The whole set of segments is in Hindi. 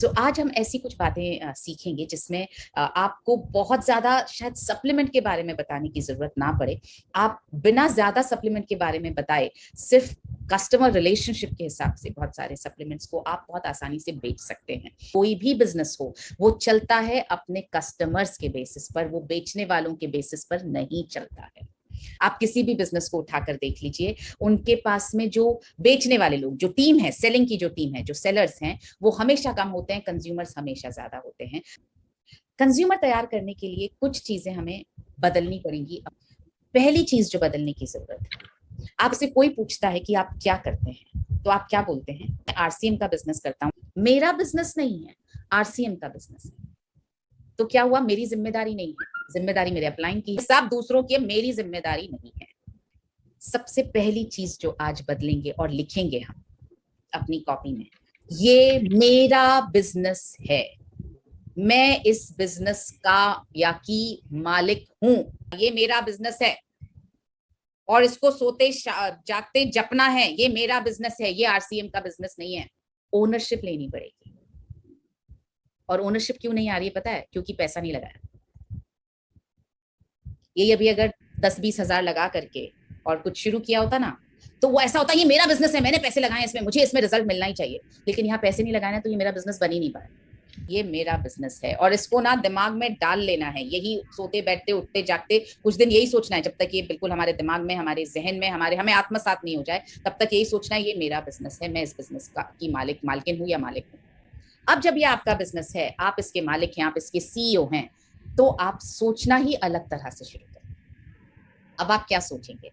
तो आज हम ऐसी कुछ बातें सीखेंगे जिसमें आपको बहुत ज्यादा शायद सप्लीमेंट के बारे में बताने की जरूरत ना पड़े। आप बिना ज्यादा सप्लीमेंट के बारे में बताए सिर्फ कस्टमर रिलेशनशिप के हिसाब से बहुत सारे सप्लीमेंट्स को आप बहुत आसानी से बेच सकते हैं। कोई भी बिजनेस हो वो चलता है अपने कस्टमर्स के बेसिस पर, वो बेचने वालों के बेसिस पर नहीं चलता है। आप किसी भी बिजनेस को उठाकर देख लीजिए, उनके पास में जो बेचने वाले लोग, जो टीम है, सेलिंग की जो टीम है, जो सेलर्स हैं, वो हमेशा कम होते हैं, कंज्यूमर्स हमेशा ज्यादा होते हैं। कंज्यूमर तैयार करने के लिए कुछ चीजें हमें बदलनी पड़ेंगी। पहली चीज जो बदलने की जरूरत है, आपसे कोई पूछता है कि आप क्या करते हैं, तो आप क्या बोलते हैं? आरसीएम का बिजनेस करता हूं। मेरा बिजनेस नहीं है, आरसीएम का बिजनेस है। तो क्या हुआ? मेरी जिम्मेदारी नहीं है, जिम्मेदारी मेरे अपलाइन की है, सब दूसरों की है, मेरी जिम्मेदारी नहीं है। सबसे पहली चीज जो आज बदलेंगे और लिखेंगे हम अपनी कॉपी में, ये मेरा बिजनेस है, मैं इस बिजनेस का या की मालिक हूं, ये मेरा बिजनेस है और इसको सोते जागते जपना है, ये मेरा बिजनेस है, ये आरसीएम का बिजनेस नहीं है। ओनरशिप लेनी पड़ेगी। और ओनरशिप क्यों नहीं आ रही है पता है? क्योंकि पैसा नहीं लगाया। ये अभी अगर 10-20 हजार लगा करके और कुछ शुरू किया होता ना, तो वो ऐसा होता, ये मेरा बिजनेस है, मैंने पैसे लगाए इसमें, मुझे इसमें रिजल्ट मिलना ही चाहिए। लेकिन यहाँ पैसे नहीं लगाए ना, तो ये मेरा बिजनेस बन ही नहीं पाया। ये मेरा बिजनेस है और इसको ना दिमाग में डाल लेना है। यही सोते बैठते उठते जागते कुछ दिन यही सोचना है, जब तक ये बिल्कुल हमारे दिमाग में, हमारे जहन में, हमें आत्मसात नहीं हो जाए, तब तक यही सोचना है, ये मेरा बिजनेस है, मैं इस बिजनेस का की मालकिन हूँ या मालिक हूँ। अब जब ये आपका बिजनेस है, आप इसके मालिक हैं, आप इसके सीईओ हैं, तो आप सोचना ही अलग तरह से शुरू करें। अब आप क्या सोचेंगे?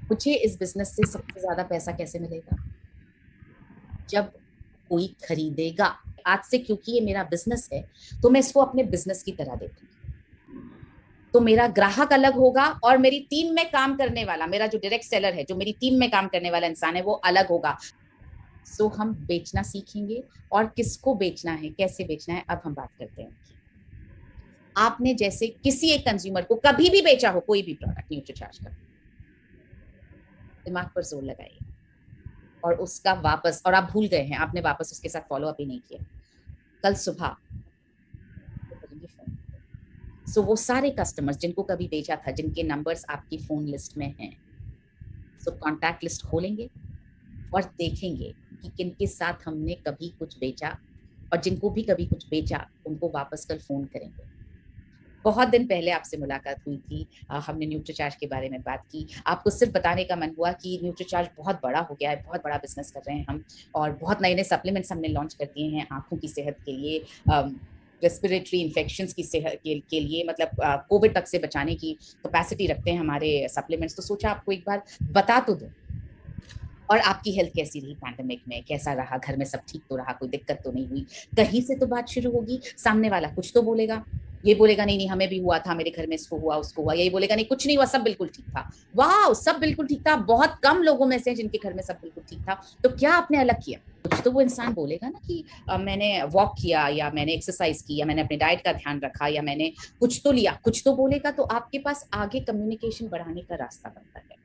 मुझे इस बिजनेस से सबसे ज्यादा पैसा कैसे मिलेगा? जब कोई खरीदेगा। आज से क्योंकि ये मेरा बिजनेस है, तो मैं इसको अपने बिजनेस की तरह देखूंगी। तो मेरा ग्राहक अलग होगा और मेरी टीम में काम करने वाला, मेरा जो डायरेक्ट सेलर है, जो मेरी टीम में काम करने वाला इंसान है, वो अलग होगा। सो हम बेचना सीखेंगे और किसको बेचना है, कैसे बेचना है, अब हम बात करते हैं। आपने जैसे किसी एक कंज्यूमर को कभी भी बेचा हो कोई भी प्रोडक्ट न्यूट्रीचार्ज का, दिमाग पर जोर लगाइए और उसका वापस, और आप भूल गए हैं, आपने वापस उसके साथ फॉलो अप ही नहीं किया, कल सुबह करेंगे फोन। सो वो सारे कस्टमर्स जिनको कभी बेचा था, जिनके नंबर्स आपकी फोन लिस्ट में हैं, सो कॉन्टैक्ट लिस्ट खोलेंगे और देखेंगे कि किनके साथ हमने कभी कुछ बेचा, और जिनको भी कभी कुछ बेचा उनको वापस कल फोन करेंगे। बहुत दिन पहले आपसे मुलाकात हुई थी, हमने न्यूट्रीचार्ज के बारे में बात की। आपको सिर्फ बताने का मन हुआ कि न्यूट्रीचार्ज बहुत बड़ा हो गया है, बहुत बड़ा बिजनेस कर रहे हैं हम, और बहुत नए नए सप्लीमेंट्स हमने लॉन्च कर दिए हैं आंखों की सेहत के लिए, रेस्पिरेटरी इन्फेक्शंस की सेहत के लिए, मतलब कोविड तक से बचाने की कैपेसिटी रखते हैं हमारे सप्लीमेंट्स। तो सोचा आपको एक बार बता तो दूं। और आपकी हेल्थ कैसी रही पैंडेमिक में, कैसा रहा, घर में सब ठीक तो रहा, कोई दिक्कत तो नहीं हुई? कहीं से तो बात शुरू होगी, सामने वाला कुछ तो बोलेगा। ये बोलेगा नहीं नहीं हमें भी हुआ था, मेरे घर में इसको हुआ उसको हुआ, यही बोलेगा नहीं कुछ नहीं हुआ, सब बिल्कुल ठीक था। वाह, सब बिल्कुल ठीक था। बहुत कम लोगों में से जिनके घर में सब बिल्कुल ठीक था। तो क्या आपने अलग किया? कुछ तो वो इंसान बोलेगा ना कि मैंने वॉक किया, या मैंने एक्सरसाइज की, या मैंने अपने डाइट का ध्यान रखा, या मैंने कुछ तो लिया, कुछ तो बोलेगा। तो आपके पास आगे कम्युनिकेशन बढ़ाने का रास्ता बनता है।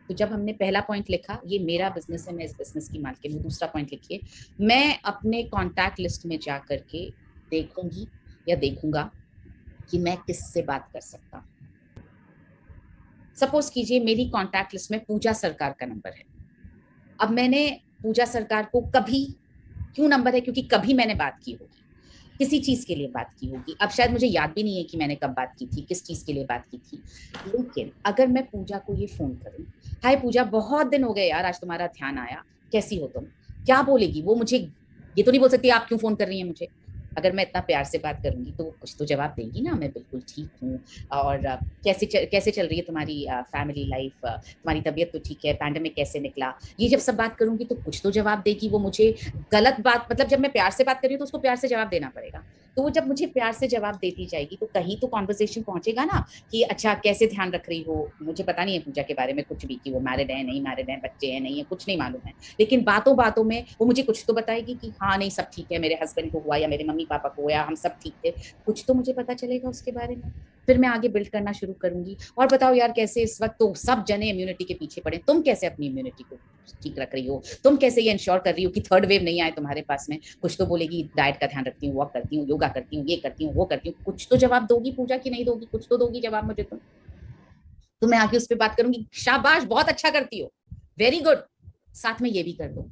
तो जब हमने पहला पॉइंट लिखा, ये मेरा बिजनेस है, मैं इस बिजनेस की मालकिन हूँ, दूसरा पॉइंट लिखिए, मैं अपने कॉन्टैक्ट लिस्ट में जा करके देखूंगी या देखूंगा कि मैं किससे बात कर सकता हूँ। सपोज कीजिए मेरी कॉन्टैक्ट लिस्ट में पूजा सरकार का नंबर है। अब मैंने पूजा सरकार को कभी, क्यों नंबर है? क्योंकि कभी मैंने बात की होगी, किसी चीज के लिए बात की होगी। अब शायद मुझे याद भी नहीं है कि मैंने कब बात की थी, किस चीज के लिए बात की थी। लेकिन अगर मैं पूजा को ये फोन करूं, हाय पूजा, बहुत दिन हो गए यार, आज तुम्हारा ध्यान आया, कैसी हो तुम? क्या बोलेगी वो मुझे? ये तो नहीं बोल सकती आप क्यों फोन कर रही हैं मुझे। अगर मैं इतना प्यार से बात करूंगी तो वो कुछ तो जवाब देगी ना, मैं बिल्कुल ठीक हूँ, और कैसे चल रही है तुम्हारी फैमिली लाइफ, तुम्हारी तबीयत तो ठीक है, पैंडेमिक कैसे निकला। ये जब सब बात करूंगी तो कुछ तो जवाब देगी वो मुझे। गलत बात, मतलब जब मैं प्यार से बात कर रही हूँ तो उसको प्यार से जवाब देना पड़ेगा। तो वो जब मुझे प्यार से जवाब देती जाएगी तो कहीं तो कॉन्वर्सेशन पहुंचेगा ना, कि अच्छा कैसे ध्यान रख रही हो। मुझे पता नहीं है पूजा के बारे में कुछ भी, कि वो मैरिड है नहीं मैरिड है, बच्चे हैं नहीं है, कुछ नहीं मालूम है। लेकिन बातों बातों में वो मुझे कुछ तो बताएगी कि हाँ नहीं सब ठीक है, मेरे हस्बैंड को हुआ, या मेरे मम्मी पापा को हुआ, हम सब ठीक थे। कुछ तो मुझे पता चलेगा उसके बारे में। फिर मैं आगे बिल्ड करना शुरू करूंगी। और बताओ यार कैसे, इस वक्त तो सब जने इम्यूनिटी के पीछे पड़े, तुम कैसे अपनी इम्यूनिटी को ठीक रख रही हो, तुम कैसे ये इंश्योर कर रही हो कि थर्ड वेव नहीं आए तुम्हारे पास में। कुछ तो बोलेगी डाइट का ध्यान रखती हूँ, वॉक करती हूँ, योगा करती हूँ, ये करती हूँ, वो करती हूँ, कुछ तो जवाब दोगी पूजा की नहीं दोगी, कुछ तो दोगी जवाब मुझे तुम। तो मैं आगे उस पर बात करूंगी, शाबाश बहुत अच्छा करती हो, वेरी गुड, साथ में ये भी कर दो।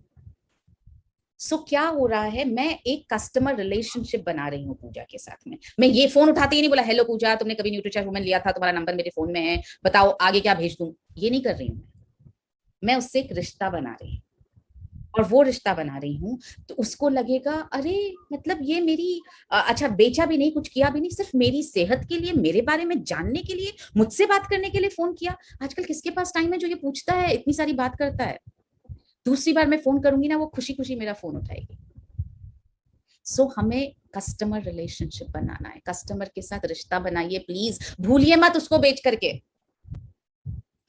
सो क्या हो रहा है, मैं एक कस्टमर रिलेशनशिप बना रही हूँ पूजा के साथ में। मैं ये फोन उठाते ही नहीं बोला हेलो पूजा तुमने कभी न्यूट्रीचार्ज वुमेन लिया था, तुम्हारा नंबर मेरे फोन में है, बताओ आगे क्या भेज दूं, ये नहीं कर रही हूँ मैं उससे एक रिश्ता बना रही हूँ। और वो रिश्ता बना रही हूँ तो उसको लगेगा अरे मतलब ये मेरी अच्छा बेचा भी नहीं, कुछ किया भी नहीं, सिर्फ मेरी सेहत के लिए, मेरे बारे में जानने के लिए, मुझसे बात करने के लिए फोन किया। आजकल किसके पास टाइम है जो ये पूछता है, इतनी सारी बात करता है। दूसरी बार मैं फोन करूंगी ना, वो खुशी खुशी मेरा फोन उठाएगी। सो हमें कस्टमर रिलेशनशिप बनाना है, कस्टमर के साथ रिश्ता बनाइए प्लीज, भूलिए मत उसको बेच करके।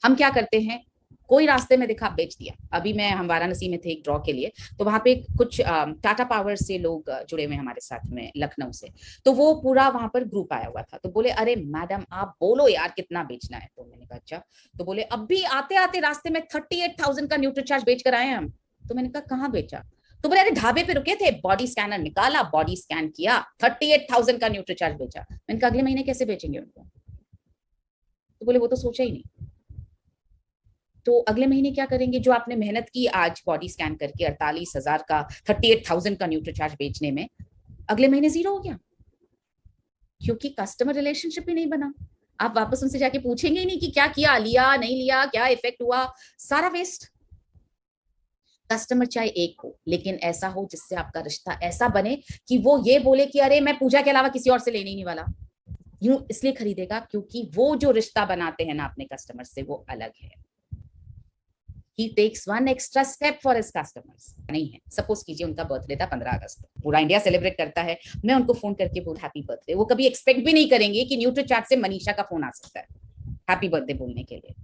हम क्या करते हैं, कोई रास्ते में दिखा बेच दिया। अभी हम वाराणसी में थे एक ड्रॉ के लिए, तो वहां पे कुछ टाटा पावर से लोग जुड़े हुए हमारे साथ में लखनऊ से, तो वो पूरा वहां पर ग्रुप आया हुआ था। तो बोले अरे मैडम आप बोलो यार कितना बेचना है। तो मैंने कहा अच्छा। तो बोले अभी आते आते रास्ते में 38,000 का न्यूट्रीचार्ज बेच कर आए हैं हम। तो मैंने कहा कहाँ बेचा। तो बोले अरे ढाबे पे रुके थे, बॉडी स्कैनर निकाला, बॉडी स्कैन किया, 38,000 का न्यूट्रीचार्ज बेचा। मैंने कहा अगले महीने कैसे बेचेंगे उनको। तो बोले वो तो सोचा ही नहीं। तो अगले महीने क्या करेंगे, जो आपने मेहनत की आज बॉडी स्कैन करके 48,000 का, 38,000 का न्यूट्रीचार्ज बेचने में, अगले महीने जीरो हो गया, क्योंकि कस्टमर रिलेशनशिप ही नहीं बना। आप वापस उनसे जाके पूछेंगे ही नहीं कि क्या किया, लिया नहीं लिया, क्या इफेक्ट हुआ, सारा वेस्ट। कस्टमर चाहे एक हो, लेकिन ऐसा हो जिससे आपका रिश्ता ऐसा बने कि वो ये बोले कि अरे मैं पूजा के अलावा किसी और से लेने ही नहीं वाला। यूं इसलिए खरीदेगा क्योंकि वो जो रिश्ता बनाते हैं ना अपने कस्टमर से, वो अलग है। He takes one extra step for his customers। नहीं है, सपोज कीजिए उनका बर्थडे था 15 अगस्त, पूरा इंडिया सेलिब्रेट करता है, मैं उनको फोन करके बोल हैप्पी बर्थडे, वो कभी एक्सपेक्ट भी नहीं करेंगे कि न्यूट्रीचार्ट से मनीषा का फोन आ सकता है हैप्पी बर्थडे बोलने के लिए।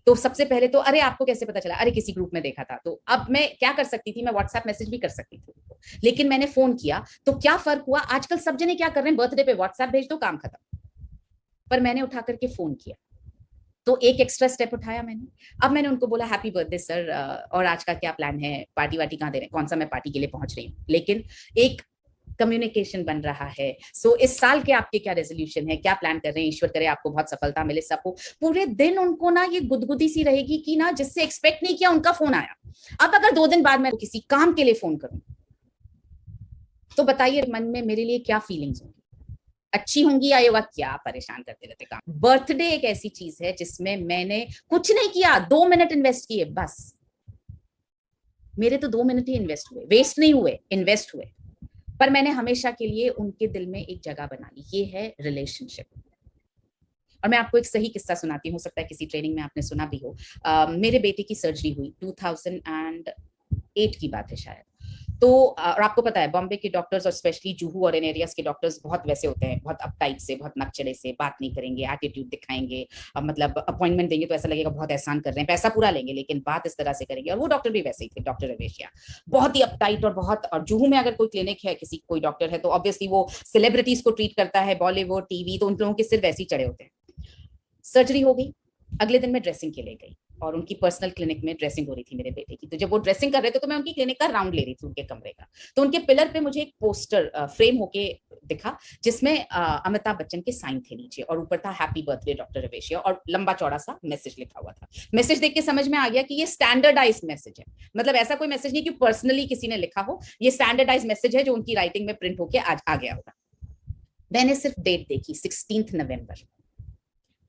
तो सबसे पहले तो अरे आपको कैसे पता चला, अरे किसी ग्रुप में देखा था। तो अब मैं क्या कर सकती थी, मैं व्हाट्सएप मैसेज भी कर सकती थी उनको, लेकिन मैंने फोन किया। तो क्या फर्क हुआ, आजकल सब जने क्या कर रहे हैं, बर्थडे पे व्हाट्सएप भेज दो काम खत्म, पर मैंने उठा करके फोन किया। तो एक एक्स्ट्रा स्टेप उठाया मैंने। अब मैंने उनको बोला हैप्पी बर्थडे सर, और आज का क्या प्लान है, पार्टी वार्टी कहाँ दे रहे हैं, कौन सा मैं पार्टी के लिए पहुंच रही हूँ, लेकिन एक कम्युनिकेशन बन रहा है। सो इस साल के आपके क्या रेजोल्यूशन है, क्या प्लान कर रहे हैं, ईश्वर करे आपको बहुत सफलता मिले सबको। पूरे दिन उनको ना ये गुदगुदी सी रहेगी कि ना जिससे एक्सपेक्ट नहीं किया उनका फोन आया। अब अगर 2 दिन बाद मैं किसी काम के लिए फोन करूं, तो बताइए मन में मेरे लिए क्या फीलिंग्स होंगी, अच्छी होंगी या ये वक्त क्या परेशान करते रहते काम। बर्थडे एक ऐसी चीज है जिसमें मैंने कुछ नहीं किया, 2 मिनट इन्वेस्ट किए बस। मेरे तो 2 मिनट ही इन्वेस्ट हुए, वेस्ट नहीं हुए, इन्वेस्ट हुए, पर मैंने हमेशा के लिए उनके दिल में एक जगह बना ली। ये है रिलेशनशिप। और मैं आपको एक सही किस्सा सुनाती हूँ, हो सकता है किसी ट्रेनिंग में आपने सुना भी हो। मेरे बेटे की सर्जरी हुई 2008 की बात है शायद। तो और आपको पता है बॉम्बे के डॉक्टर्स और स्पेशली जुहू और इन एरियाज के डॉक्टर्स बहुत वैसे होते हैं, बहुत अपटाइट से, बहुत नकचड़े से, बात नहीं करेंगे, एटीट्यूड दिखाएंगे। मतलब अपॉइंटमेंट देंगे तो ऐसा लगेगा बहुत एहसान कर रहे हैं, पैसा पूरा लेंगे लेकिन बात इस तरह से करेंगे। और वो डॉक्टर भी वैसे ही थे, डॉक्टर रवेशिया, बहुत ही अपटाइट और बहुत। और जुहू में अगर कोई क्लिनिक है, किसी कोई डॉक्टर है, तो ऑब्वियसली वो सेलिब्रिटीज को ट्रीट करता है, बॉलीवुड टीवी, तो उन लोगों के सिर वैसे ही चढ़े होते हैं। सर्जरी हो गई, अगले दिन मैं ड्रेसिंग के लिए गई और उनकी पर्सनल क्लिनिक में ड्रेसिंग हो रही थी मेरे बेटे की। तो जब वो ड्रेसिंग कर रहे थे तो मैं उनकी क्लिनिक का राउंड ले रही थी उनके कमरे का। तो उनके पिलर पे मुझे एक पोस्टर फ्रेम होके दिखा, जिसमें अमिताभ बच्चन के साइन थे नीचे, और ऊपर था हैप्पी बर्थडे डॉक्टर रवेशिया, और लंबा चौड़ा सा मैसेज लिखा हुआ था। मैसेज देख के समझ में आ गया कि ये स्टैंडर्डाइज मैसेज है, मतलब ऐसा कोई मैसेज नहीं कि पर्सनली किसी ने लिखा हो, ये स्टैंडर्डाइज मैसेज है जो उनकी राइटिंग में प्रिंट होके आज आ गया होगा। मैंने सिर्फ डेट देखी 16 नवंबर,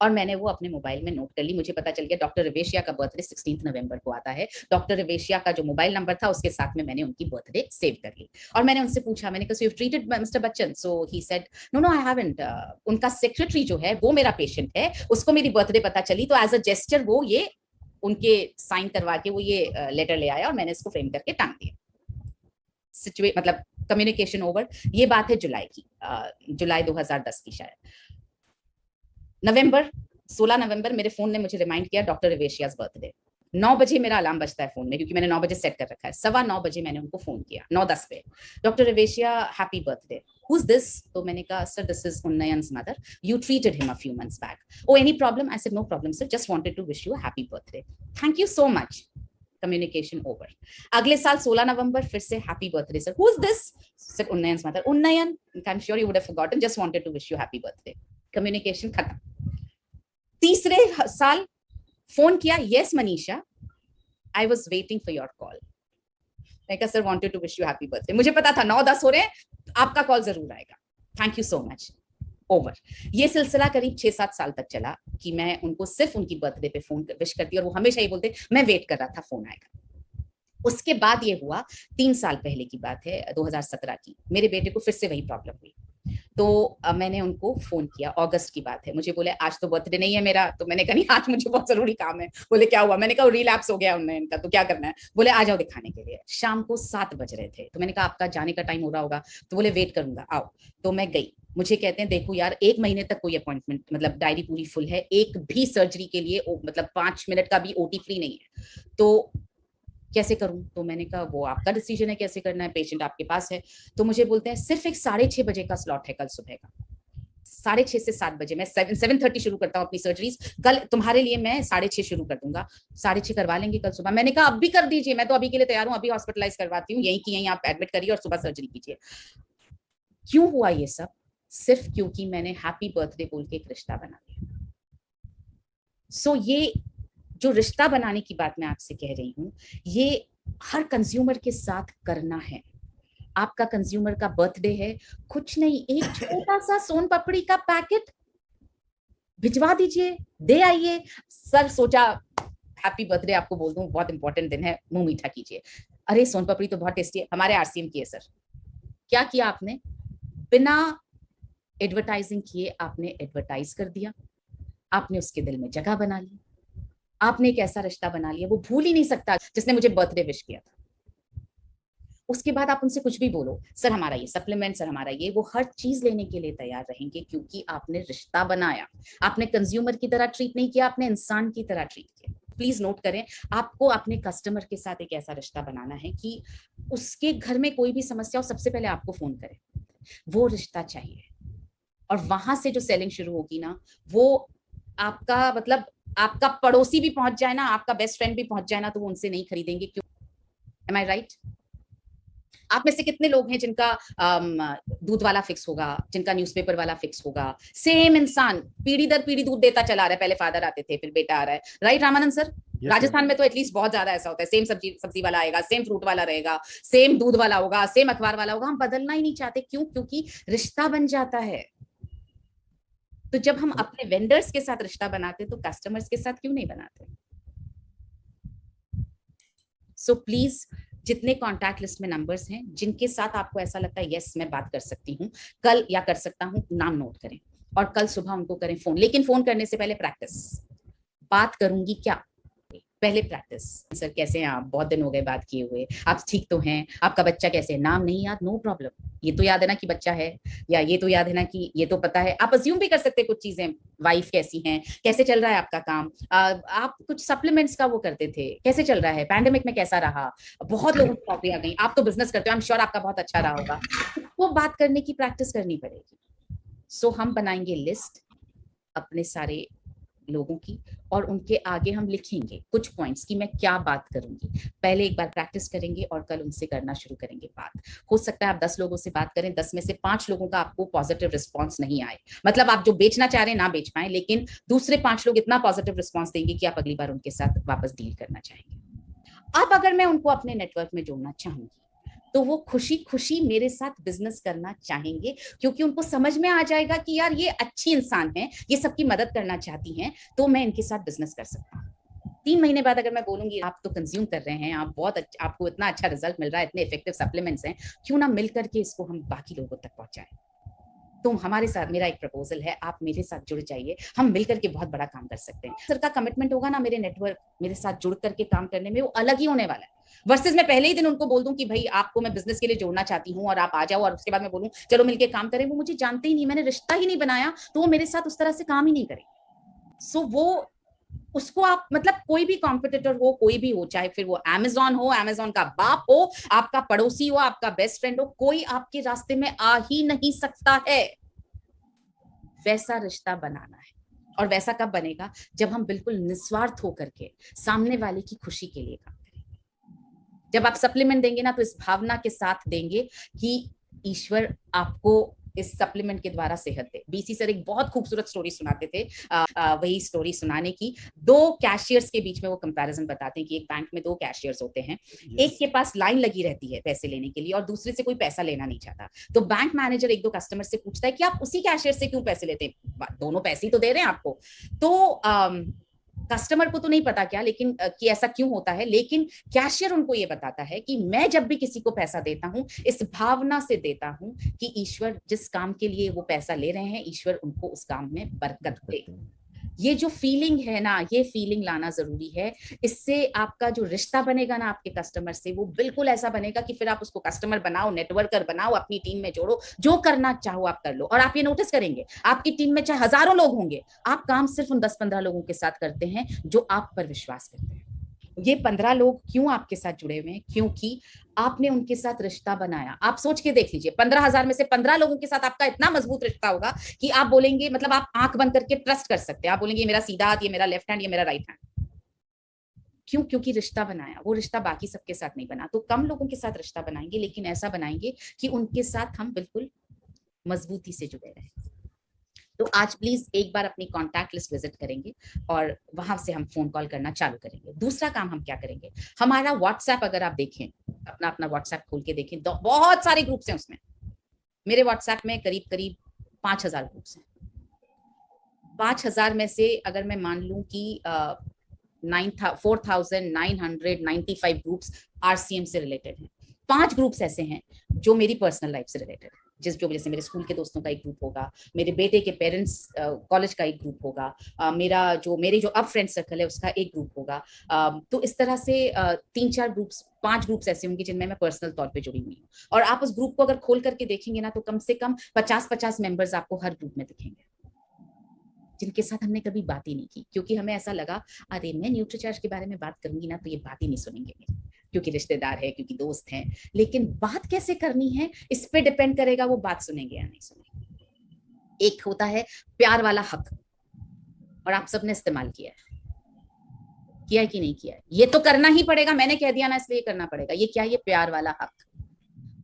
और मैंने वो अपने मोबाइल में नोट कर ली। मुझे पता चल गया डॉक्टर रवेशिया का बर्थडे 16 नवंबर को आता है। डॉक्टर रवेशिया का जो मोबाइल नंबर था उसके साथ में मैंने उनकी बर्थडे सेव कर ली। और मैंने उनसे पूछा, मैंने कहा you treated mister Bachchan, so he said no no I haven't. उनका सेक्रेटरी जो है वो मेरा पेशेंट है, उसको मेरी बर्थडे पता चली, तो एज अ जेस्चर वो ये उनके साइन करवा के वो ये लेटर ले आया और मैंने इसको फ्रेम करके टांग दिया। मतलब कम्युनिकेशन ओवर। ये बात है जुलाई की, जुलाई 2010 की शायद। नवंबर 16 नवंबर मेरे फोन ने मुझे रिमाइंड किया डॉक्टर रवेशियाज बर्थडे। 9 बजे मेरा अलार्म बजता है फोन में, क्योंकि मैंने 9 बजे सेट कर रखा है। 9:15 बजे मैंने उनको फोन किया, 9:10 पे, doctor Raveshia happy birthday, who is this. तो मैंने कहा sir this is Unnayan's mother, you treated him a few months back, oh any problem, I said no problem sir, just wanted to wish you a happy birthday, thank you so much. Communication over. अगले साल 16 नवंबर फिर से happy birthday sir, who is this, sir Unnayan mother, Unnayan, I am sure you would have forgotten, just wanted to wish you happy birthday. Communication खत्म। तीसरे साल फोन किया, yes Manisha I was waiting for your call, मैं कहा sir wanted to wish you happy birthday, मुझे पता था 9-10 हो रहे हैं, आपका कॉल जरूर आएगा, thank you so much, over. ये सिलसिला करीब 6-7 साल तक चला कि मैं उनको सिर्फ उनकी बर्थडे पे फोन विश करती और वो हमेशा ये बोलते मैं वेट कर रहा था फोन आएगा। उसके बाद ये हुआ 3 साल पहले की बात है, 2017 की, मेरे बेटे को फिर से वही प्रॉब्लम हुई, तो मैंने उनको फोन किया, अगस्त की बात है, मुझे बोले आज तो बर्थडे नहीं है मेरा, तो मैंने कहा नहीं आज मुझे बहुत जरूरी काम है। बोले क्या हुआ, मैंने कहा रिलैप्स हो गया उन्हें इनका, तो क्या करना है, बोले आ जाओ दिखाने के लिए। शाम को 7 बज रहे थे, तो मैंने कहा आपका जाने का टाइम हो रहा होगा, तो बोले वेट करूंगा आओ, तो मैं गई। मुझे कहते हैं देखो यार 1 महीने तक कोई अपॉइंटमेंट, मतलब डायरी पूरी फुल है, एक भी सर्जरी के लिए मतलब 5 मिनट का भी ओटी फ्री नहीं है, तो कैसे करूं। तो मैंने कहा वो आपका डिसीजन है कैसे करना है, पेशेंट आपके पास है। तो मुझे बोलते हैं सिर्फ एक 6:30 बजे का स्लॉट है कल सुबह का, 6:30 से 7 बजे, मैं 7:30 शुरू करता हूँ अपनी सर्जरीज, कल तुम्हारे लिए मैं 6:30 शुरू कर दूंगा, 6:30 करवा लेंगे कल सुबह। मैंने कहा अब भी कर दीजिए, मैं तो अभी के लिए तैयार हूँ, अभी हॉस्पिटलाइज करवाती हूँ, यहीं की यहीं आप एडमिट करिए और सुबह सर्जरी कीजिए। क्यों हुआ ये सब, सिर्फ क्योंकि मैंने हैप्पी बर्थडे बोल के एक रिश्ता बना लिया। सो ये जो रिश्ता बनाने की बात मैं आपसे कह रही हूँ, ये हर कंज्यूमर के साथ करना है। आपका कंज्यूमर का बर्थडे है, कुछ नहीं, एक छोटा सा सोन पापड़ी का पैकेट भिजवा दीजिए, दे आइए। सर सोचा हैप्पी बर्थडे आपको बोल दूं, बहुत इंपॉर्टेंट दिन है, मुंह मीठा कीजिए। अरे सोन पापड़ी तो बहुत टेस्टी है, हमारे आरसीएम की है सर। क्या किया आपने, बिना एडवर्टाइजिंग किए आपने एडवर्टाइज कर दिया, आपने उसके दिल में जगह बना ली, आपने एक ऐसा रिश्ता बना लिया वो भूल ही नहीं सकता जिसने मुझे बर्थडे विश किया था। उसके बाद आप उनसे कुछ भी बोलो, सर हमारा ये सप्लीमेंट, सर हमारा ये, वो हर चीज लेने के लिए तैयार रहेंगे, क्योंकि आपने रिश्ता बनाया, आपने कंज्यूमर की तरह ट्रीट नहीं किया, आपने इंसान की तरह ट्रीट किया। प्लीज नोट करें, आपको अपने कस्टमर के साथ एक ऐसा रिश्ता बनाना है कि उसके घर में कोई भी समस्या हो सबसे पहले आपको फोन करे, वो रिश्ता चाहिए। और वहां से जो सेलिंग शुरू होगी ना, वो आपका मतलब आपका पड़ोसी भी पहुंच जाए ना, आपका बेस्ट फ्रेंड भी पहुंच जाए ना, तो वो उनसे नहीं खरीदेंगे। क्यों, एम आई राइट? आप में से कितने लोग हैं जिनका दूध वाला फिक्स होगा, जिनका न्यूज़पेपर वाला फिक्स होगा, सेम इंसान पीढ़ी दर पीढ़ी दूध देता चला रहा है, पहले फादर आते थे फिर बेटा आ रहा है, राइट रामानंद सर? राजस्थान में तो एटलीस्ट बहुत ज्यादा ऐसा होता है, सेम सब्जी वाला आएगा, सेम फ्रूट वाला रहेगा, सेम दूध वाला होगा, सेम अखबार वाला होगा, हम बदलना ही नहीं चाहते। क्यों? क्योंकि रिश्ता बन जाता है। तो जब हम अपने वेंडर्स के साथ रिश्ता बनाते तो कस्टमर्स के साथ क्यों नहीं बनाते? सो प्लीज, जितने कॉन्टैक्ट लिस्ट में नंबर्स हैं जिनके साथ आपको ऐसा लगता है यस मैं बात कर सकती हूँ कल या कर सकता हूँ, नाम नोट करें और कल सुबह उनको करें फोन। लेकिन फोन करने से पहले प्रैक्टिस, बात करूंगी क्या, पहले प्रैक्टिस। सर कैसे हैं आप, बहुत दिन हो गए बात किए हुए, आप ठीक तो हैं, आपका बच्चा कैसे है, नाम नहीं याद, नो प्रॉब्लम, ये तो याद है ना कि बच्चा है, या ये तो याद है ना कि ये तो पता है, आप अज्यूम भी कर सकते हैं कुछ चीजें, वाइफ कैसी हैं, कैसे चल रहा है आपका काम, आप कुछ सप्लीमेंट्स का वो करते थे, कैसे चल रहा है, पैंडेमिक में कैसा रहा, बहुत लोगों की नौकरी आ गई, आप तो बिजनेस करते हो, आई एम श्योर आपका बहुत अच्छा रहा होगा। वो बात करने की प्रैक्टिस करनी पड़ेगी। सो हम बनाएंगे लिस्ट अपने सारे लोगों की और उनके आगे हम लिखेंगे कुछ पॉइंट्स कि मैं क्या बात करूंगी। पहले एक बार प्रैक्टिस करेंगे और कल उनसे करना शुरू करेंगे बात। हो सकता है आप 10 लोगों से बात करें, 10 में से 5 लोगों का आपको पॉजिटिव रिस्पॉन्स नहीं आए, मतलब आप जो बेचना चाह रहे हैं ना बेच पाए, लेकिन दूसरे 5 लोग इतना पॉजिटिव रिस्पॉन्स देंगे कि आप अगली बार उनके साथ वापस डील करना चाहेंगे। अब अगर मैं उनको अपने नेटवर्क में जोड़ना चाहूंगी तो वो खुशी खुशी मेरे साथ बिजनेस करना चाहेंगे, क्योंकि उनको समझ में आ जाएगा कि यार ये अच्छी इंसान है, ये सबकी मदद करना चाहती हैं, तो मैं इनके साथ बिजनेस कर सकता हूँ। 3 महीने बाद अगर मैं बोलूंगी आप तो कंज्यूम कर रहे हैं, आप बहुत आपको इतना अच्छा रिजल्ट मिल रहा है, इतने इफेक्टिव सप्लीमेंट्स हैं, क्यों ना मिलकर के इसको हम बाकी लोगों तक पहुंचाएं। तो हमारे साथ, मेरा एक प्रपोजल है, आप मेरे साथ जुड़ जाइए, हम मिलकर के बहुत बड़ा काम कर सकते हैं। सर का कमिटमेंट होगा ना मेरे नेटवर्क मेरे साथ जुड़ करके काम करने में, वो अलग ही होने वाला है। वर्सेस मैं पहले ही दिन उनको बोल दूं कि भाई आपको मैं बिजनेस के लिए जोड़ना चाहती हूँ और आप आ जाओ, और उसके बाद मैं बोलूं चलो मिलके काम करें, वो मुझे जानते ही नहीं, मैंने रिश्ता ही नहीं बनाया, तो वो मेरे साथ उस तरह से काम ही नहीं करेंगे। सो वो उसको आप मतलब कोई भी कॉम्पिटिटर हो, कोई भी हो, चाहे फिर वो अमेजॉन हो, अमेजॉन का बाप हो, आपका पड़ोसी हो, आपका बेस्ट फ्रेंड हो, कोई आपके रास्ते में आ ही नहीं सकता है। वैसा रिश्ता बनाना है, और वैसा कब बनेगा, जब हम बिल्कुल निस्वार्थ होकर के सामने वाले की खुशी के लिए काम करेंगे। जब आप सप्लीमेंट देंगे ना तो इस भावना के साथ देंगे कि ईश्वर आपको इस सप्लीमेंट के द्वारा सेहत दे। बीसी सर एक बहुत खूबसूरत स्टोरी सुनाते थे, वही स्टोरी सुनाने की, 2 कैशियर्स के बीच में वो कंपैरिजन बताते हैं कि एक बैंक में 2 कैशियर्स होते हैं, एक के पास लाइन लगी रहती है पैसे लेने के लिए और दूसरे से कोई पैसा लेना नहीं चाहता। तो बैंक मैनेजर एक दो कस्टमर से पूछता है कि आप उसी कैशियर से क्यों पैसे लेते हैं, दोनों पैसे तो दे रहे हैं आपको। तो कस्टमर को तो नहीं पता क्या लेकिन कि ऐसा क्यों होता है, लेकिन कैशियर उनको ये बताता है कि मैं जब भी किसी को पैसा देता हूं इस भावना से देता हूं कि ईश्वर जिस काम के लिए वो पैसा ले रहे हैं, ईश्वर उनको उस काम में बरकत दे। ये जो फीलिंग है ना, ये फीलिंग लाना जरूरी है। इससे आपका जो रिश्ता बनेगा ना आपके कस्टमर से, वो बिल्कुल ऐसा बनेगा कि फिर आप उसको कस्टमर बनाओ, नेटवर्कर बनाओ, अपनी टीम में जोड़ो, जो करना चाहो आप कर लो। और आप ये नोटिस करेंगे आपकी टीम में चाहे हजारों लोग होंगे, आप काम सिर्फ उन 10-15 लोगों के साथ करते हैं जो आप पर विश्वास करते हैं। ये 15 लोग क्यों आपके साथ जुड़े हुए हैं? क्योंकि आपने उनके साथ रिश्ता बनाया। आप सोच के देख लीजिए, 15,000 में से 15 लोगों के साथ आपका इतना मजबूत रिश्ता होगा कि आप बोलेंगे, मतलब आप आंख बंद करके ट्रस्ट कर सकते हैं। आप बोलेंगे ये मेरा सीधा हाथ, ये मेरा लेफ्ट हैंड, ये मेरा राइट हैंड। क्यों? क्योंकि रिश्ता बनाया। वो रिश्ता बाकी सबके साथ नहीं बना। तो कम लोगों के साथ रिश्ता बनाएंगे, लेकिन ऐसा बनाएंगे कि उनके साथ हम बिल्कुल मजबूती से जुड़े रहें। तो आज प्लीज एक बार अपनी कॉन्टैक्ट लिस्ट विजिट करेंगे और वहां से हम फोन कॉल करना चालू करेंगे। दूसरा काम हम क्या करेंगे, हमारा व्हाट्सएप अगर आप देखें, अपना अपना व्हाट्सएप खोल के देखें, तो बहुत सारे ग्रुप्स हैं उसमें। मेरे व्हाट्सएप में करीब करीब 5,000 ग्रुप्स हैं। 5,000 में से अगर मैं मान लूं कि 4,995 ग्रुप्स आरसीएम से रिलेटेड हैं। 5 ग्रुप्स ऐसे हैं जो मेरी पर्सनल लाइफ से रिलेटेड है, जैसे मेरे स्कूल के दोस्तों का एक ग्रुप होगा, मेरे बेटे के पेरेंट्स कॉलेज का एक ग्रुप होगा, मेरे जो अब फ्रेंड सर्कल है उसका एक ग्रुप होगा। तो इस तरह से 3-4 ग्रुप्स, 5 ग्रुप्स ऐसे होंगे जिनमें मैं पर्सनल तौर पे जुड़ी हुई हूँ। और आप उस ग्रुप को अगर खोल करके देखेंगे ना तो कम से कम 50-50 मेंबर्स आपको हर ग्रुप में दिखेंगे जिनके साथ हमने कभी बात ही नहीं की, क्योंकि हमें ऐसा लगा अरे मैं न्यूट्रीचार्ज के बारे में बात करूंगी ना तो ये बात ही नहीं सुनेंगे, क्योंकि रिश्तेदार है, क्योंकि दोस्त हैं। लेकिन बात कैसे करनी है इस पे डिपेंड करेगा वो बात सुनेंगे या नहीं सुनेंगे। एक होता है प्यार वाला हक, और आप सबने इस्तेमाल किया है कि नहीं किया है? ये तो करना ही पड़ेगा, मैंने कह दिया ना इसलिए करना पड़ेगा। ये क्या है? ये प्यार वाला हक।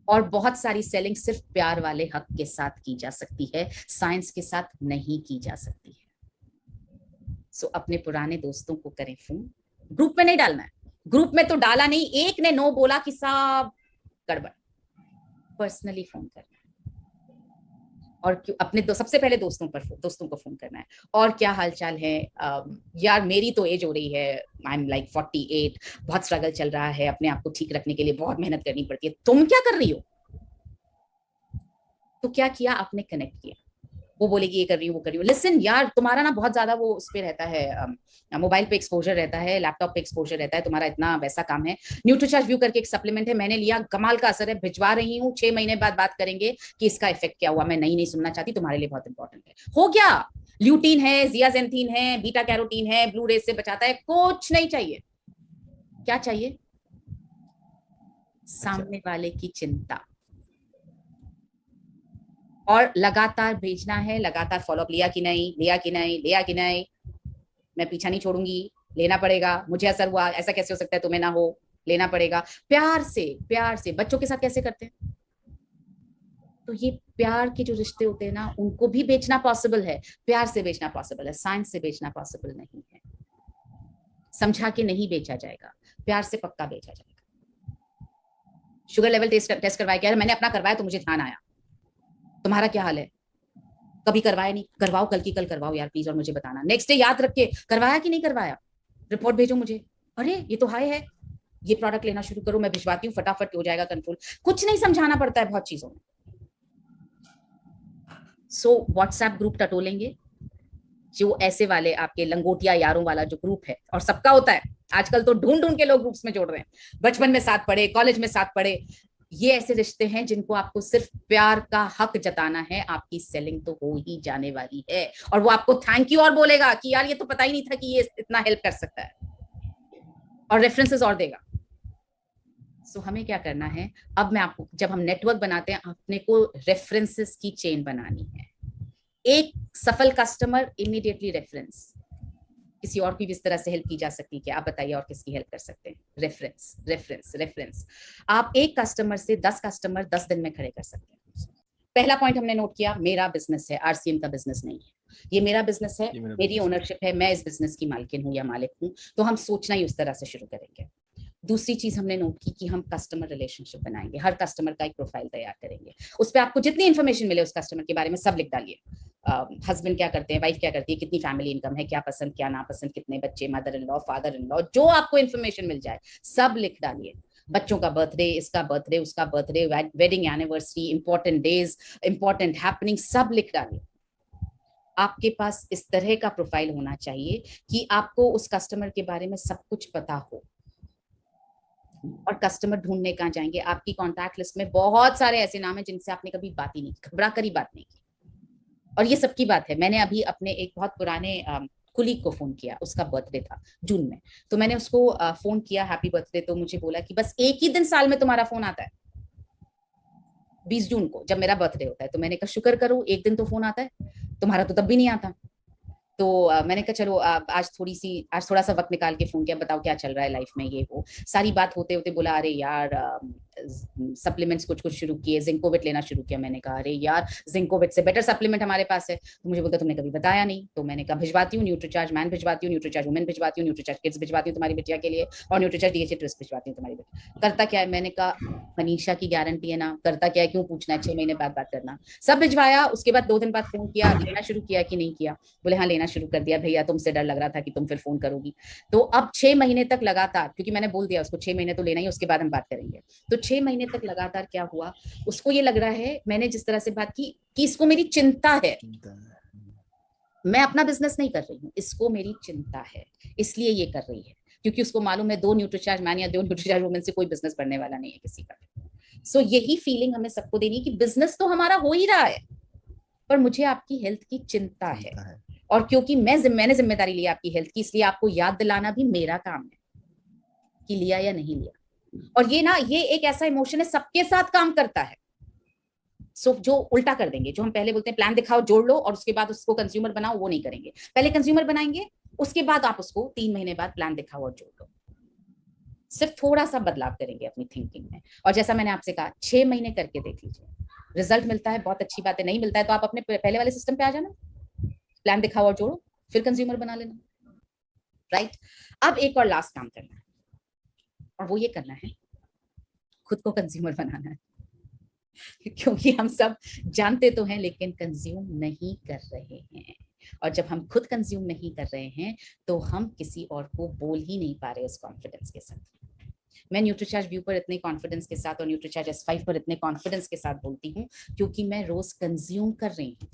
और बहुत सारी सेलिंग सिर्फ प्यार वाले हक के साथ की जा सकती है, साइंस के साथ नहीं की जा सकती है। सो अपने पुराने दोस्तों को करें फोन। ग्रुप में नहीं डालना है, ग्रुप में तो डाला नहीं, एक ने नो बोला कि साहब गड़बड़, पर्सनली फोन करना है। और क्यों? अपने सबसे पहले दोस्तों को फोन करना है। और क्या हालचाल है? यार मेरी तो एज हो रही है, आई एम लाइक 48, बहुत स्ट्रगल चल रहा है, अपने आप को ठीक रखने के लिए बहुत मेहनत करनी पड़ती है। तुम क्या कर रही हो? तो क्या किया आपने? कनेक्ट किया। वो बोलेगी ये कर रही हूँ, वो कर रही हूँ। लिसन यार, तुम्हारा ना बहुत ज्यादा वो उस पे रहता है, मोबाइल पे एक्सपोजर रहता है, लैपटॉप पे एक्सपोजर रहता है, तुम्हारा इतना वैसा काम है। न्यूट्रीचार्ज व्यू करके एक सप्लीमेंट है, मैंने लिया, कमाल का असर है, भिजवा रही हूँ। 6 महीने बाद बात करेंगे कि इसका इफेक्ट क्या हुआ। मैं नहीं सुनना चाहती, तुम्हारे लिए बहुत इंपॉर्टेंट है। हो गया। ल्यूटीन है, जियाजेंथीन है, बीटा कैरोटीन है, ब्लू रेज से बचाता है, कुछ नहीं चाहिए। क्या चाहिए? सामने वाले की चिंता। और लगातार भेजना है, लगातार फॉलोअप, लिया कि नहीं, लिया कि नहीं, लिया कि नहीं, मैं पीछा नहीं छोड़ूंगी, लेना पड़ेगा, मुझे असर हुआ, ऐसा कैसे हो सकता है तुम्हें ना हो, लेना पड़ेगा। प्यार से, प्यार से। बच्चों के साथ कैसे करते हैं? तो ये प्यार के जो रिश्ते होते हैं ना, उनको भी बेचना पॉसिबल है, प्यार से बेचना पॉसिबल है, साइंस से बेचना पॉसिबल नहीं है। समझा के नहीं बेचा जाएगा, प्यार से पक्का बेचा जाएगा। शुगर लेवल टेस्ट करवाया क्या? मैंने अपना करवाया तो मुझे ध्यान आया, तुम्हारा क्या हाल है? कभी करवाया नहीं? करवाओ, कल की कल करवाओ यार प्लीज, और मुझे बताना। नेक्स्ट डे याद रख के, करवाया कि नहीं करवाया, रिपोर्ट भेजो मुझे। अरे ये तो हाई है, ये प्रोडक्ट लेना शुरू करो, मैं भिजवाती हूँ, फटाफट हो जाएगा कंट्रोल। कुछ नहीं समझाना पड़ता है बहुत चीजों में। सो व्हाट्सएप ग्रुप टटोलेंगे, जो ऐसे वाले आपके लंगोटिया यारों वाला जो ग्रुप है, और सबका होता है आजकल तो, ढूंढ ढूंढ के लोग ग्रुप्स में जोड़ रहे हैं, बचपन में साथ पढ़े, कॉलेज में साथ पढ़े। ये ऐसे रिश्ते हैं जिनको आपको सिर्फ प्यार का हक जताना है, आपकी सेलिंग तो हो ही जाने वाली है। और वो आपको थैंक यू और बोलेगा कि यार ये तो पता ही नहीं था कि ये इतना हेल्प कर सकता है, और रेफरेंसेस और देगा। सो हमें क्या करना है, अब मैं आपको, जब हम नेटवर्क बनाते हैं, अपने को रेफरेंसेस की चेन बनानी है। एक सफल कस्टमर, इमीडिएटली रेफरेंस। किसी और की भी इस तरह से हेल्प की जा सकती है क्या? आप बताइए और किसकी हेल्प कर सकते हैं? Reference, reference, reference. आप एक कस्टमर से 10 कस्टमर 10 दिन में खड़े कर सकते हैं। पहला पॉइंट हमने नोट किया, मेरा बिजनेस है, आरसीएम का बिजनेस नहीं है, ये मेरा बिजनेस है, मेरी ओनरशिप है, मैं इस बिजनेस की मालकिन हूँ या मालिक हूँ, तो हम सोचना ही उस तरह से शुरू करेंगे। दूसरी चीज हमने नोट की कि हम कस्टमर रिलेशनशिप बनाएंगे, हर कस्टमर का एक प्रोफाइल तैयार करेंगे, उस पर आपको जितनी इन्फॉर्मेशन मिले उस कस्टमर के बारे में सब लिख डालिए। हस्बैंड क्या करते हैं, वाइफ क्या करती है, कितनी फैमिली इनकम है, क्या पसंद क्या नापसंद, कितने बच्चे, mother in law, father in law, जो आपको इन्फॉर्मेशन मिल जाए सब लिख डालिए। बच्चों का बर्थडे, इसका बर्थडे, उसका birthday, wedding anniversary, important days, important happening, सब लिख डालिए। आपके पास इस तरह का प्रोफाइल होना चाहिए कि आपको उस कस्टमर के बारे में सब कुछ पता हो। और कस्टमर ढूंढने कहाँ जाएंगे? आपकी कॉन्टैक्ट लिस्ट में बहुत सारे ऐसे नाम हैं जिनसे आपने कभी बात ही नहीं की, घबरा कर ही बात नहीं की। और ये सबकी बात है। मैंने अभी अपने एक बहुत पुराने कुलीग को फोन किया, उसका बर्थडे था जून में, तो मैंने उसको फोन किया हैप्पी बर्थडे, तो मुझे बोला कि बस एक ही दिन साल में तुम्हारा फोन आता है, 20 जून को जब मेरा बर्थडे होता है। तो मैंने कहा शुक्र करो एक दिन तो फोन आता है, तुम्हारा तो तब भी नहीं आता। तो मैंने कहा चलो आज थोड़ा सा वक्त निकाल के फोन किया, बताओ क्या चल रहा है लाइफ में, ये वो सारी बात होते होते बोला अरे यार सप्लीमेंट्स कुछ कुछ शुरू किए, जिंकोविट लेना शुरू किया। मैंने कहा अरे यार जिंकोविट से बेटर सप्लीमेंट हमारे पास है। तो मुझे बोलता तुमने कभी बताया नहीं। तो मैंने कहा भिजवाती हूँ, न्यूट्रीचार्ज मैन भिजवाती हूँ, न्यूट्रीचार्ज वुमेन भिजवाती हूँ, न्यूट्रीचार्ज किड्स भिजवाती हूँ तुम्हारी बिटिया के लिए, और न्यूट्रीचार्ज डीएचए ट्विस्ट भिजवाती हूँ तुम्हारी बिटिया। करता क्या है? मैंने कहा मनीषा की गारंटी है ना, करता क्या है, क्यों पूछना है, 6 महीने बाद बात करना। सब भिजवाया, उसके बाद 2 दिन बाद फोन किया, लेना शुरू किया कि नहीं किया? बोले हाँ लेना शुरू कर दिया भैया, तुमसे डर लग रहा था कि तुम फिर फोन करोगी। तो अब 6 महीने तक लगातार, क्योंकि मैंने बोल दिया उसको 6 महीने तो लेना ही, उसके बाद हम बात करेंगे। तो 6 महीने तक लगातार क्या हुआ, उसको ये लग रहा है मैंने जिस तरह से बात की कि इसको मेरी चिंता है, मैं अपना बिजनेस नहीं कर रही हूँ, इसको मेरी चिंता है इसलिए ये कर रही है, क्योंकि उसको मालूम है 2 न्यूट्रीचार्ज मैन या 2 न्यूट्रीचार्ज वुमेन से कोई बिजनेस बढ़ने वाला नहीं है किसी का। सो यही फीलिंग हमें सबको देनी है कि बिजनेस तो हमारा हो ही रहा है, पर मुझे आपकी हेल्थ की चिंता है। और क्योंकि मैंने जिम्मेदारी ली आपकी हेल्थ की, इसलिए आपको याद दिलाना भी मेरा काम है कि लिया या नहीं लिया। और ये एक ऐसा इमोशन है, सबके साथ काम करता है। सो जो उल्टा कर देंगे, जो हम पहले बोलते हैं प्लान दिखाओ जोड़ लो और उसके बाद उसको कंज्यूमर बनाओ, वो नहीं करेंगे। पहले कंज्यूमर बनाएंगे, उसके बाद आप उसको 3 महीने बाद प्लान दिखाओ और जोड़ लो। सिर्फ थोड़ा सा बदलाव करेंगे अपनी थिंकिंग में। और जैसा मैंने आपसे कहा 6 महीने करके देख लीजिए, रिजल्ट मिलता है बहुत अच्छी बात है, नहीं मिलता है तो आप अपने पहले वाले सिस्टम पे आ जाना, प्लान दिखाओ और जोड़ो, फिर कंज्यूमर बना लेना। राइट? अब एक और लास्ट काम करना है, और वो ये करना है, खुद को कंज्यूमर बनाना है। क्योंकि हम सब जानते तो हैं लेकिन कंज्यूम नहीं कर रहे हैं, और जब हम खुद कंज्यूम नहीं कर रहे हैं तो हम किसी और को बोल ही नहीं पा रहे उस कॉन्फिडेंस के साथ। मैं न्यूट्रीचार्ज व्यू पर इतने कॉन्फिडेंस के साथ और न्यूट्रीचार्ज S5 पर इतने कॉन्फिडेंस के साथ बोलती हूँ क्योंकि मैं रोज कंज्यूम कर रही हूँ।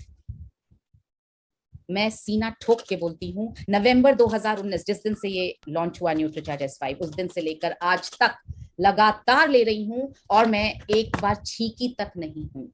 मैं सीना ठोक के बोलती हूँ, नवंबर 2019 जिस दिन से ये लॉन्च हुआ न्यूट्रीचार्ज S5, उस दिन से लेकर आज तक लगातार ले रही हूँ, और मैं एक बार छींकी तक नहीं हूँ।